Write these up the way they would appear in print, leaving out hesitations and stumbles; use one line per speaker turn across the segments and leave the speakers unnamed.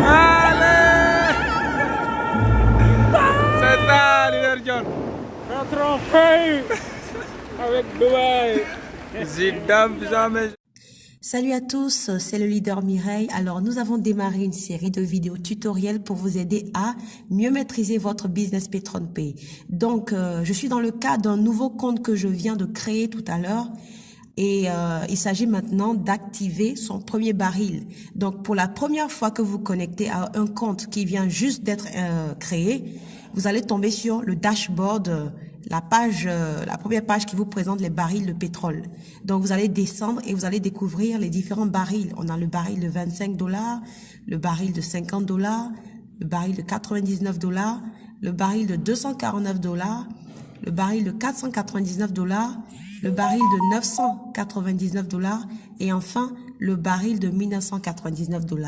Allez! C'est ça, Leader John.
Notre pays avec Dubaï.
Zidane, jamais.
Salut à tous, c'est le leader Mireille. Alors, nous avons démarré une série de vidéos tutoriels pour vous aider à mieux maîtriser votre business PatronPay. Donc, je suis dans le cas d'un nouveau compte que je viens de créer tout à l'heure. Et il s'agit maintenant d'activer son premier baril. Donc, pour la première fois que vous connectez à un compte qui vient juste d'être créé, vous allez tomber sur le dashboard, la première page qui vous présente les barils de pétrole. Donc, vous allez descendre et vous allez découvrir les différents barils. On a le baril de 25 $, le baril de 50 $, le baril de 99 $, le baril de 249 $, le baril de 499 $, le baril de 999 $ et enfin le baril de 1999 $.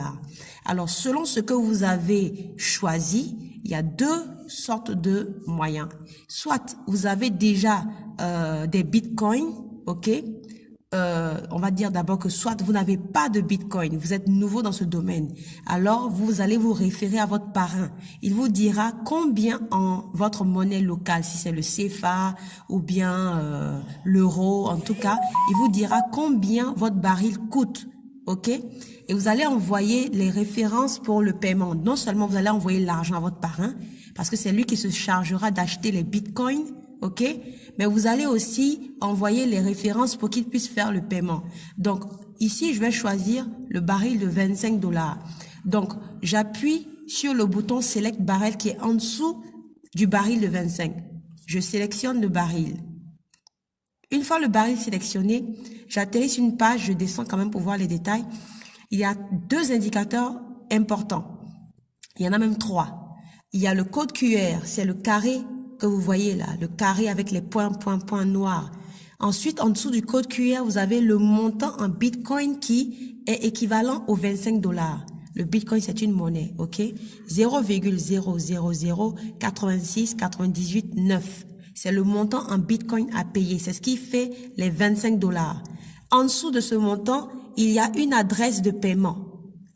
Alors, selon ce que vous avez choisi, il y a deux sortes de moyens. Soit vous avez déjà des bitcoins, ok? On va dire d'abord que soit vous n'avez pas de bitcoin, vous êtes nouveau dans ce domaine. Alors, vous allez vous référer à votre parrain. Il vous dira combien en votre monnaie locale, si c'est le CFA ou bien l'euro, en tout cas, il vous dira combien votre baril coûte. OK? Et vous allez envoyer les références pour le paiement. Non seulement vous allez envoyer l'argent à votre parrain, parce que c'est lui qui se chargera d'acheter les bitcoins, OK? Mais vous allez aussi envoyer les références pour qu'il puisse faire le paiement. Donc, ici, je vais choisir le baril de 25 $. Donc, j'appuie sur le bouton Select Barrel qui est en dessous du baril de 25. Je sélectionne le baril. Une fois le baril sélectionné, j'atterris sur une page, je descends quand même pour voir les détails. Il y a deux indicateurs importants. Il y en a même trois. Il y a le code QR, c'est le carré que vous voyez là, le carré avec les points noirs. Ensuite, en dessous du code QR, vous avez le montant en Bitcoin qui est équivalent aux 25 $. Le Bitcoin, c'est une monnaie, ok? 0,0008698,9. C'est le montant en Bitcoin à payer. C'est ce qui fait les 25 $. En dessous de ce montant, il y a une adresse de paiement.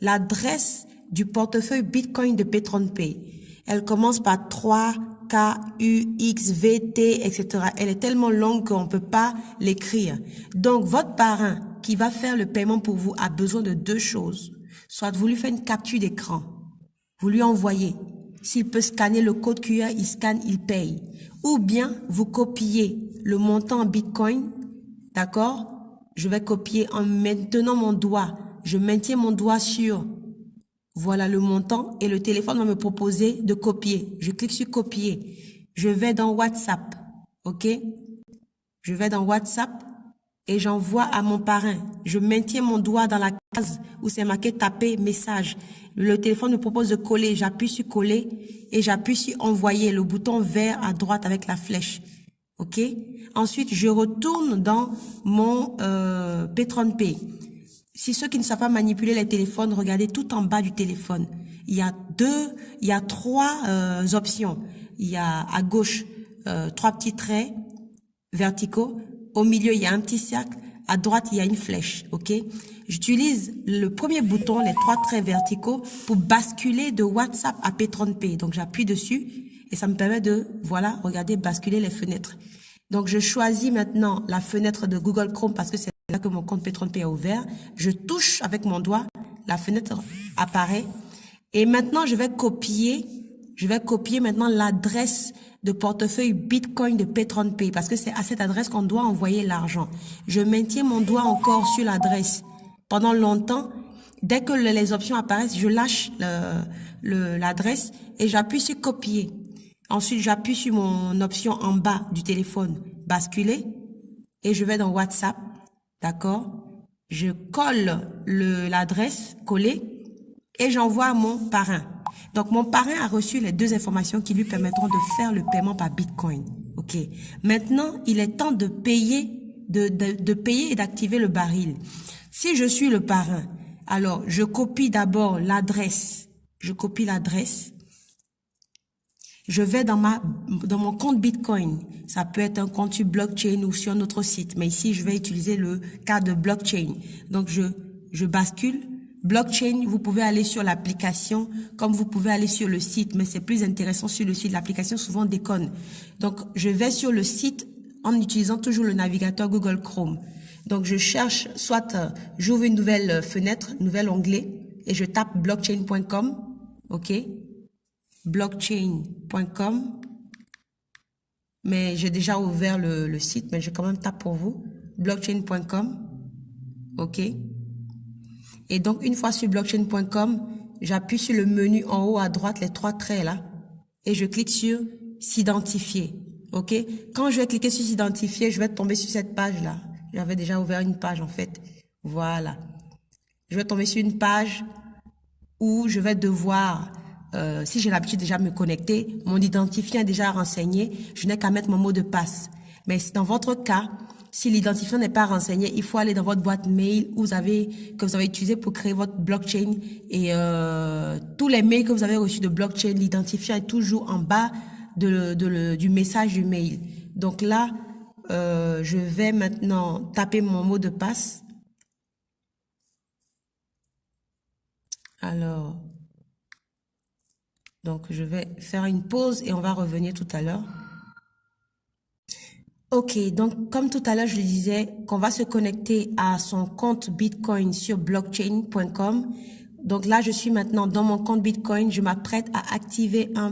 L'adresse du portefeuille Bitcoin de PatronPay. Elle commence par 3, K, U, X, V, T, etc. Elle est tellement longue qu'on ne peut pas l'écrire. Donc, votre parrain qui va faire le paiement pour vous a besoin de deux choses. Soit vous lui faites une capture d'écran, vous lui envoyez. S'il peut scanner le code QR, il scanne, il paye. Ou bien, vous copiez le montant en Bitcoin, d'accord? Je vais copier en maintenant mon doigt. Je maintiens mon doigt sur, voilà le montant et le téléphone va me proposer de copier. Je clique sur copier. Je vais dans WhatsApp, ok? Je vais dans WhatsApp et j'envoie à mon parrain. Je maintiens mon doigt dans la case où c'est marqué taper message. Le téléphone me propose de coller. J'appuie sur coller et j'appuie sur envoyer, le bouton vert à droite avec la flèche. OK? Ensuite, je retourne dans mon PatronPay. Si ceux qui ne savent pas manipuler les téléphones, regardez tout en bas du téléphone. Il y a trois options. Il y a à gauche trois petits traits verticaux. Au milieu, il y a un petit cercle. À droite, il y a une flèche. OK? J'utilise le premier bouton, les trois traits verticaux, pour basculer de WhatsApp à PatronPay. Donc, j'appuie dessus et ça me permet de, voilà, regardez, basculer les fenêtres. Donc, je choisis maintenant la fenêtre de Google Chrome parce que c'est là que mon compte PatronPay est ouvert. Je touche avec mon doigt, la fenêtre apparaît. Et maintenant, je vais copier maintenant l'adresse de portefeuille Bitcoin de PatronPay parce que c'est à cette adresse qu'on doit envoyer l'argent. Je maintiens mon doigt encore sur l'adresse pendant longtemps. Dès que les options apparaissent, je lâche l'adresse et j'appuie sur copier. Ensuite, j'appuie sur mon option en bas du téléphone, basculer, et je vais dans WhatsApp, d'accord? Je colle l'adresse, coller, et j'envoie à mon parrain. Donc, mon parrain a reçu les deux informations qui lui permettront de faire le paiement par Bitcoin. OK. Maintenant, il est temps de payer, de payer et d'activer le baril. Si je suis le parrain, alors je copie d'abord l'adresse. Je copie l'adresse. Je vais dans mon compte Bitcoin. Ça peut être un compte sur blockchain ou sur un autre site. Mais ici, je vais utiliser le cas de blockchain. Donc, je bascule. Blockchain, vous pouvez aller sur l'application comme vous pouvez aller sur le site, mais c'est plus intéressant sur le site. L'application souvent déconne. Donc, je vais sur le site en utilisant toujours le navigateur Google Chrome. Donc, je cherche, soit j'ouvre une nouvelle fenêtre, nouvel onglet, et je tape blockchain.com, ok? Blockchain.com. Mais j'ai déjà ouvert le site, mais je vais quand même taper pour vous. Blockchain.com, ok? Et donc, une fois sur blockchain.com, j'appuie sur le menu en haut à droite, les 3 traits là, et je clique sur s'identifier. OK? Quand je vais cliquer sur s'identifier, je vais tomber sur cette page là. J'avais déjà ouvert une page en fait. Voilà. Je vais tomber sur une page où je vais devoir, si j'ai l'habitude déjà de me connecter, mon identifiant est déjà renseigné, je n'ai qu'à mettre mon mot de passe. Mais dans votre cas, si l'identifiant n'est pas renseigné, il faut aller dans votre boîte mail que vous avez utilisé pour créer votre blockchain et tous les mails que vous avez reçus de blockchain, l'identifiant est toujours en bas du message du mail. Donc là, je vais maintenant taper mon mot de passe. Alors, donc je vais faire une pause et on va revenir tout à l'heure. Ok, donc comme tout à l'heure, je le disais, qu'on va se connecter à son compte Bitcoin sur blockchain.com. Donc là, je suis maintenant dans mon compte Bitcoin. Je m'apprête à activer un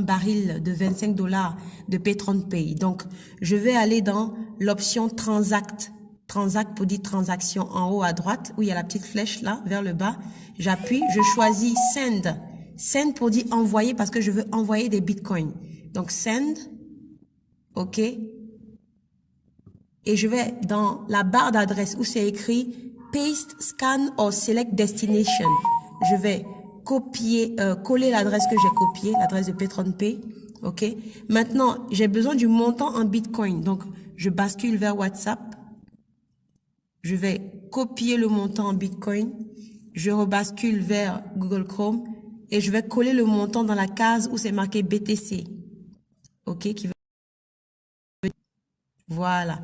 baril de 25 $ de Pay. Donc, je vais aller dans l'option Transact. Transact pour dire transaction en haut à droite, où il y a la petite flèche là, vers le bas. J'appuie, je choisis Send. Send pour dire envoyer parce que je veux envoyer des Bitcoins. Donc, Send. OK. Et je vais dans la barre d'adresse où c'est écrit Paste, Scan or Select Destination. Je vais coller l'adresse que j'ai copiée, l'adresse de Pay. OK. Maintenant, j'ai besoin du montant en Bitcoin. Donc, je bascule vers WhatsApp. Je vais copier le montant en Bitcoin. Je rebascule vers Google Chrome et je vais coller le montant dans la case où c'est marqué BTC. OK. Voilà.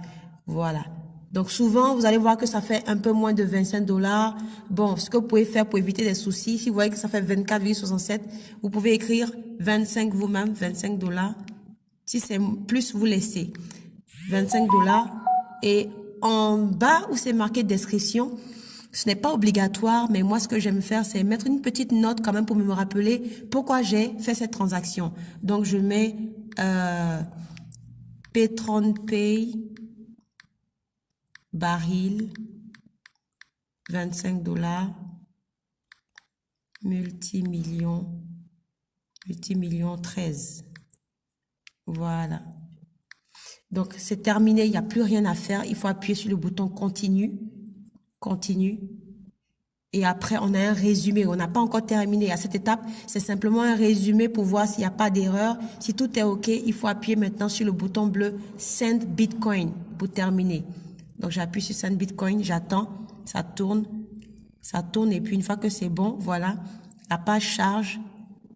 Voilà. Donc, souvent, vous allez voir que ça fait un peu moins de 25 $. Bon, ce que vous pouvez faire pour éviter des soucis, si vous voyez que ça fait 24,67, vous pouvez écrire 25 vous-même, 25 $. Si c'est plus, vous laissez 25 $. Et en bas où c'est marqué description, ce n'est pas obligatoire, mais moi, ce que j'aime faire, c'est mettre une petite note quand même pour me rappeler pourquoi j'ai fait cette transaction. Donc, je mets Pay baril, 25 $, multimillion 13. Voilà. Donc, c'est terminé, il n'y a plus rien à faire. Il faut appuyer sur le bouton continue. Continue. Et après, on a un résumé. On n'a pas encore terminé. À cette étape, c'est simplement un résumé pour voir s'il n'y a pas d'erreur. Si tout est OK, il faut appuyer maintenant sur le bouton bleu Send Bitcoin pour terminer. Donc, j'appuie sur Send Bitcoin, j'attends, ça tourne et puis une fois que c'est bon, voilà, la page charge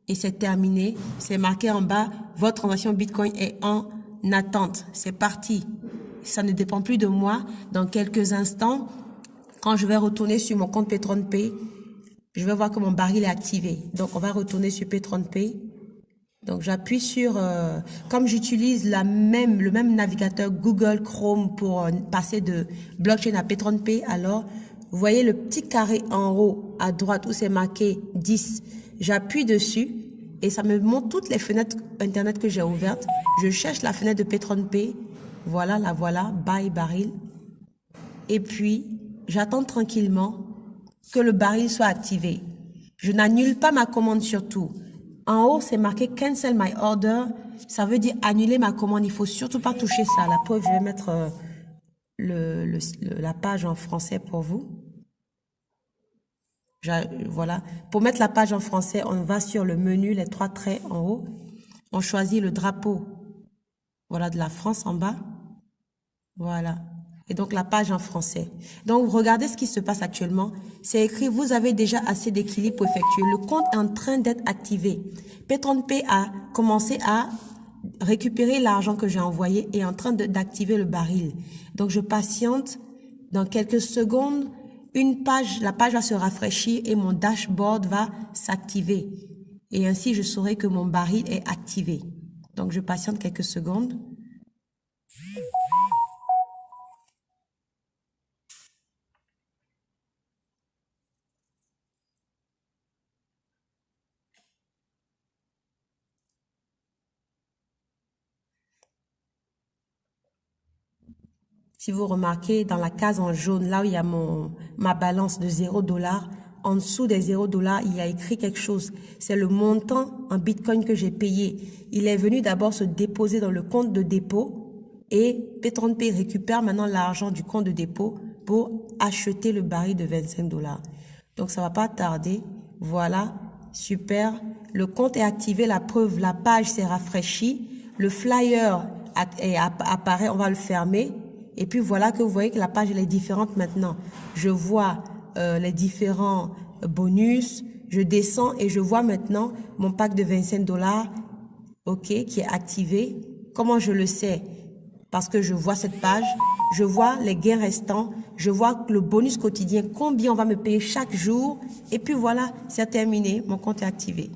et c'est terminé. C'est marqué en bas, votre transaction Bitcoin est en attente. C'est parti. Ça ne dépend plus de moi. Dans quelques instants, quand je vais retourner sur mon compte Pay, je vais voir que mon baril est activé. Donc, on va retourner sur Pay. Donc, j'appuie sur, comme j'utilise le même navigateur Google Chrome pour passer de blockchain à Pay, alors, vous voyez le petit carré en haut à droite où c'est marqué 10. J'appuie dessus et ça me montre toutes les fenêtres Internet que j'ai ouvertes. Je cherche la fenêtre de Pay. Voilà, la voilà, buy baril. Et puis, j'attends tranquillement que le baril soit activé. Je n'annule pas ma commande surtout. En haut, c'est marqué Cancel my order. Ça veut dire annuler ma commande. Il faut surtout pas toucher ça. La preuve, je vais mettre la page en français pour vous. Voilà. Pour mettre la page en français, on va sur le menu, les 3 traits en haut. On choisit le drapeau. Voilà, de la France en bas. Voilà. Et donc, la page en français. Donc, regardez ce qui se passe actuellement. C'est écrit, vous avez déjà assez d'équilibre pour effectuer. Le compte est en train d'être activé. Pay a commencé à récupérer l'argent que j'ai envoyé et est en train d'activer le baril. Donc, je patiente. Dans quelques secondes, la page va se rafraîchir et mon dashboard va s'activer. Et ainsi, je saurai que mon baril est activé. Donc, je patiente quelques secondes. Si vous remarquez, dans la case en jaune, là où il y a ma balance de $0, en dessous des $0, il y a écrit quelque chose. C'est le montant en Bitcoin que j'ai payé. Il est venu d'abord se déposer dans le compte de dépôt et Petron-Pay récupère maintenant l'argent du compte de dépôt pour acheter le baril de $25. Donc, ça va pas tarder. Voilà, super. Le compte est activé, la preuve, la page s'est rafraîchie. Le flyer apparaît, on va le fermer. Et puis voilà que vous voyez que la page elle est différente maintenant. Je vois les différents bonus, je descends et je vois maintenant mon pack de $25, ok, qui est activé. Comment je le sais? Parce que je vois cette page, je vois les gains restants, je vois le bonus quotidien, combien on va me payer chaque jour. Et puis voilà, c'est terminé, mon compte est activé.